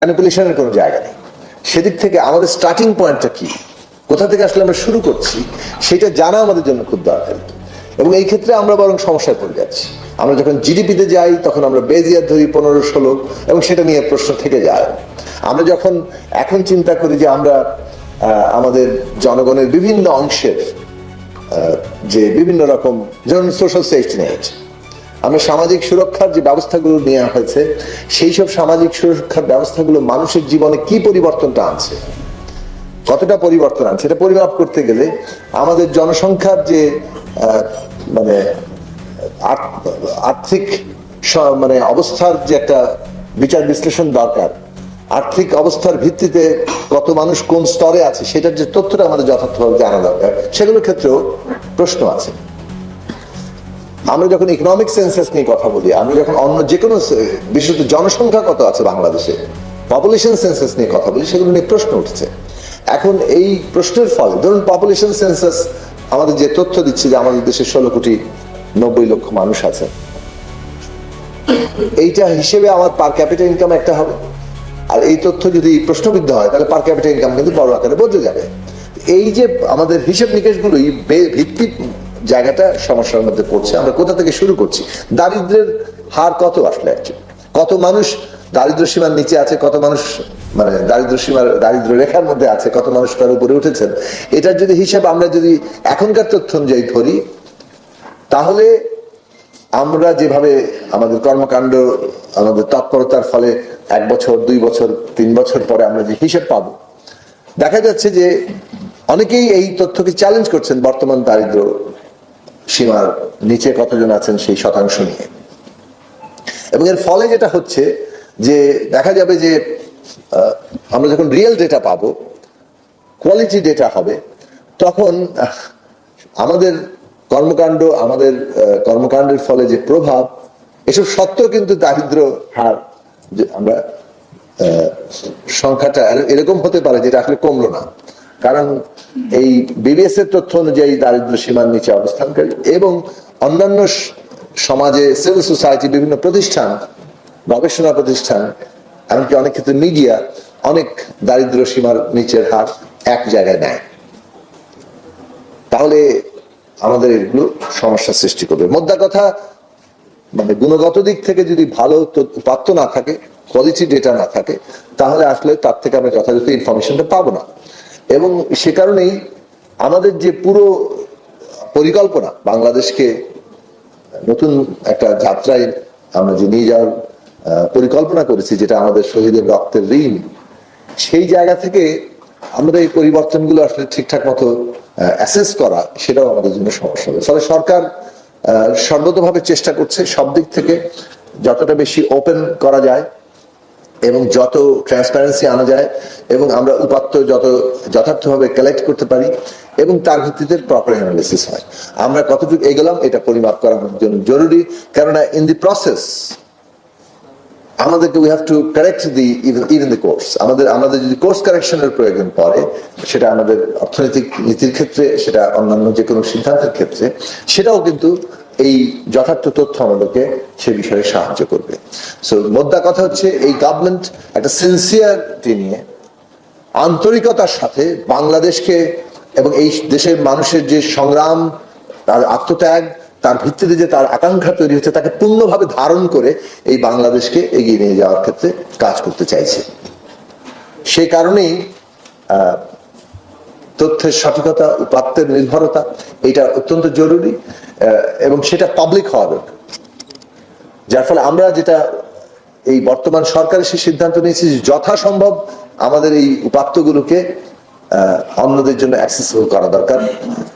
ম্যানিপুলেশনের কোনো জায়গা নেই। সেদিক থেকে আমাদের স্টার্টিং পয়েন্টটা কি, কোথা থেকে আসলে আমরা শুরু করছি, সেটা জানা আমাদের জন্য খুব দরকারি। এবং এই ক্ষেত্রে আমরা বরং সমস্যায় পড়ে যাচ্ছি। আমরা যখন জিডিপিতে যাই তখন আমরা বেজ ইয়ার ধরি 15-16, এবং সেটা নিয়ে প্রশ্ন থেকে যায়। আমরা যখন এখন চিন্তা করি যে আমরা আমাদের জনগণের বিভিন্ন অংশের যে বিভিন্ন রকম, যেমন সোশ্যাল সেফটি নেট, আমরা সামাজিক সুরক্ষার যে ব্যবস্থাগুলো নেওয়া হয়েছে, সেই সব সামাজিক সুরক্ষার ব্যবস্থাগুলো মানুষের জীবনে কি পরিবর্তনটা আনছে, কতটা পরিবর্তন আনছে, এটা পরিমাপ করতে গেলে আমাদের জনসংখ্যার যে মানে আর্থিক মানে অবস্থার যে একটা বিচার বিশ্লেষণ দরকার, আর্থিক অবস্থার ভিত্তিতে কত মানুষ কোন স্তরে আছে সেটার যে তথ্যটা আমাদের যথার্থভাবে জানা দরকার, সেগুলোর ক্ষেত্রেও প্রশ্ন আছে। আমরা যখন ইকোনমিক সেন্সাস নিয়ে কথা বলি, আমরা যখন অন্য যে কোনো, বিশেষত জনসংখ্যা কত আছে বাংলাদেশে, পপুলেশন সেন্সাস নিয়ে কথা বলি, সেগুলো নিয়ে প্রশ্ন উঠছে। এখন এই প্রশ্নের ফলে ধরুন পপুলেশন সেন্সাস আমাদের যে তথ্য দিচ্ছে যে আমাদের দেশে 16,90,00,000 মানুষ আছে, এইটা হিসেবে আমার পার ক্যাপিটা ইনকাম একটা হবে, আর এই তথ্য যদি প্রশ্নবিদ্ধ হয় তাহলে পার ক্যাপিটা ইনকাম কিন্তু বড় আকারে বদলে যাবে। এই যে আমাদের হিসেব নিকেশগুলোই ভিত্তিক জায়গাটা সমস্যার মধ্যে পড়ছে। আমরা কোথা থেকে শুরু করছি, দারিদ্রের হার কত আসলে, কত মানুষ দারিদ্র সীমার নিচে আছে, কত মানুষ মানে দারিদ্র রেখার মধ্যে আছে, কত মানুষ তার উপরে উঠেছেন, এটার যদি হিসাব আমরা যদি এখনকার তথ্য অনুযায়ী ধরি, তাহলে আমরা যেভাবে আমাদের কর্মকাণ্ড, আমাদের তৎপরতার ফলে 1 বছর 2 বছর 3 বছর পরে আমরা যে হিসেব পাবো, দেখা যাচ্ছে যে অনেকেই এই তথ্যকে চ্যালেঞ্জ করছেন বর্তমান দারিদ্র সীমার নিচে কতজন আছেন সেই শতাংশ নিয়ে। এবং এর ফলে যেটা হচ্ছে যে দেখা যাবে যে আমরা যখন রিয়েল ডেটা পাবো, কোয়ালিটি ডেটা হবে, তখন আমাদের কর্মকাণ্ডের ফলে যে প্রভাব, এসব সত্ত্বেও কিন্তু দারিদ্র হার যে আমরা সংখ্যাটা এরকম হতে পারে যেটা আসলে কমলো না। কারণ এই বিবিএস এর তথ্য অনুযায়ী দারিদ্র সীমার নিচে অবস্থানকারী এবং অন্যান্য সমাজে সিভিল সোসাইটি, বিভিন্ন প্রতিষ্ঠান, গবেষণা প্রতিষ্ঠান, এমনকি অনেক ক্ষেত্রে মিডিয়া অনেক দারিদ্র সীমার নিচের হার এক জায়গায় নেয়। তাহলে আমাদের এগুলো সমস্যার সৃষ্টি করবে। মোদ্দা কথা, মানে গুণগত দিক থেকে যদি ভালো উপাত্ত না থাকে, কোয়ালিটি ডেটা না থাকে, তাহলে আসলে তার থেকে আমরা যথাযথ ইনফরমেশনটা পাবো না। এবং সে কারণেই আমাদের যে পুরো পরিকল্পনা, বাংলাদেশকে নতুন একটা যাত্রায় আমরা যে নিয়ে যাওয়ার পরিকল্পনা করেছি, যেটা আমাদের শহীদের রক্তের ঋণ, সেই জায়গা থেকে আমাদের এই পরিবর্তনগুলো আসলে ঠিকঠাক মতো অ্যাসেস করা, সেটাও আমাদের জন্য সমস্যা হবে। ফলে সরকার সর্বতভাবে চেষ্টা করছে সব দিক থেকে যতটা বেশি ওপেন করা যায় এবং যত ট্রান্সপারেন্সি আনা যায়, এবং আমরা উপাত্ত যত যথার্থভাবে কালেক্ট করতে পারি এবং তার ভিত্তিতে প্রপার অ্যানালিসিস হয়। আমরা কতটুকু এগোলাম এটা পরিমাপ করা আমাদের জন্য জরুরি, কেননা ইন দি প্রসেস আমাদেরকে we have to correct the even the course. আমাদের যদি কোর্স কারেকশনের প্রয়োজন পড়ে, সেটা আমাদের অর্থনৈতিক নীতির ক্ষেত্রে, সেটা অন্যান্য যে কোনো সিদ্ধান্তের ক্ষেত্রে, সেটাও কিন্তু এই যথার্থ তথ্য আমাদেরকে সে বিষয়ে সাহায্য করবে। সো মোদ্দা কথা হচ্ছে, এই গভর্নমেন্ট একটা সিনসিয়ারিটি নিয়ে, আন্তরিকতার সাথে বাংলাদেশকে এবং এই দেশের মানুষের যে সংগ্রাম, তার আত্মত্যাগ, তার ভিত্তিতে যে তার আকাঙ্ক্ষা তৈরি হচ্ছে, তাকে পূর্ণভাবে ধারণ করে এই বাংলাদেশকে এগিয়ে নিয়ে যাওয়ার ক্ষেত্রে কাজ করতে চাইছে। সেই কারণেই তথ্যের সঠিকতা, উপাত্তের নির্ভরতা, এটা অত্যন্ত জরুরি, এবং সেটা পাবলিক হওয়া দরকার। যার ফলে আমরা যেটা এই বর্তমান সরকারের সেই সিদ্ধান্ত নিয়েছি, যথাসম্ভব আমাদের এই উপাত্তগুলোকে অন্যদের জন্য অ্যাক্সেসিবল করা দরকার।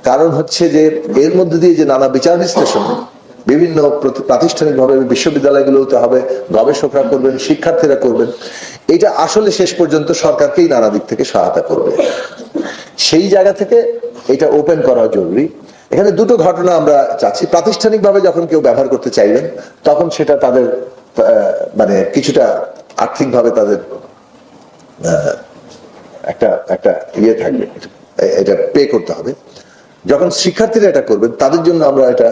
কারণ হচ্ছে যে এর মধ্যে দিয়ে যে নানা বিচার বিশ্লেষণ বিভিন্ন প্রাতিষ্ঠানিকভাবে বিশ্ববিদ্যালয়গুলোতে হবে, গবেষকরা করবেন, শিক্ষার্থীরা করবেন, এটা আসলে শেষ পর্যন্ত সরকারকেই নানা দিক থেকে সহায়তা করবে। সেই জায়গা থেকে এটা ওপেন করা জরুরি। এখানে দুটো ঘটনা আমরা চাচ্ছি। প্রাতিষ্ঠানিকভাবে যখন কেউ ব্যবহার করতে চাইবেন, তখন সেটা তাদের মানে কিছুটা আর্থিকভাবে তাদের একটা ইয়ে থাকবে, এটা পে করতে হবে। যখন শিক্ষার্থীরা এটা করবেন, তাদের জন্য আমরা এটা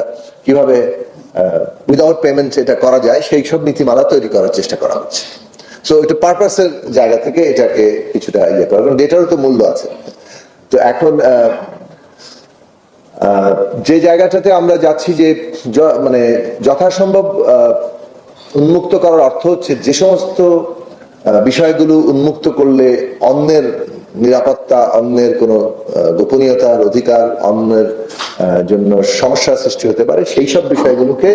কিভাবে উইদাউট পেমেন্ট এটা করা যায়, সেই সব নীতিমালা তৈরি করার চেষ্টা করা হচ্ছে। সো এটা পারপাসের জায়গা থেকে এটাকে কিছুটা ইয়ে করা, কারণ ডেটারও তো মূল্য আছে। তো এখন যে জায়গাটাতে আমরা যাচ্ছি যে মানে যথাসম্ভব উন্মুক্ত করার অর্থ হচ্ছে যে সমস্ত বিষয়গুলো উন্মুক্ত করলে অন্যের নিরাপত্তা, অন্যের কোনো গোপনীয়তার অধিকার, অন্যের জন্য সমস্যা সৃষ্টি হতে পারে, সেই সব বিষয়গুলোকে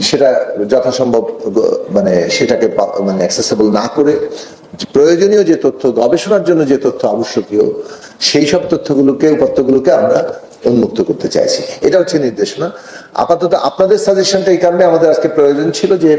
সেটা যথাসম্ভব মানে সেটাকে মানে অ্যাক্সেসিবল না করে প্রয়োজনীয় যে তথ্য, গবেষণার জন্য যে তথ্য আবশ্যকীয়, সেই সব তথ্যগুলোকে, উপাত্তগুলোকে আমরা উন্মুক্ত করতে চাইছি। এটা হচ্ছে নির্দেশনা। আপাতত আপনাদের সাজেশনটা এই কারণে আমাদের আজকে প্রয়োজন ছিল যে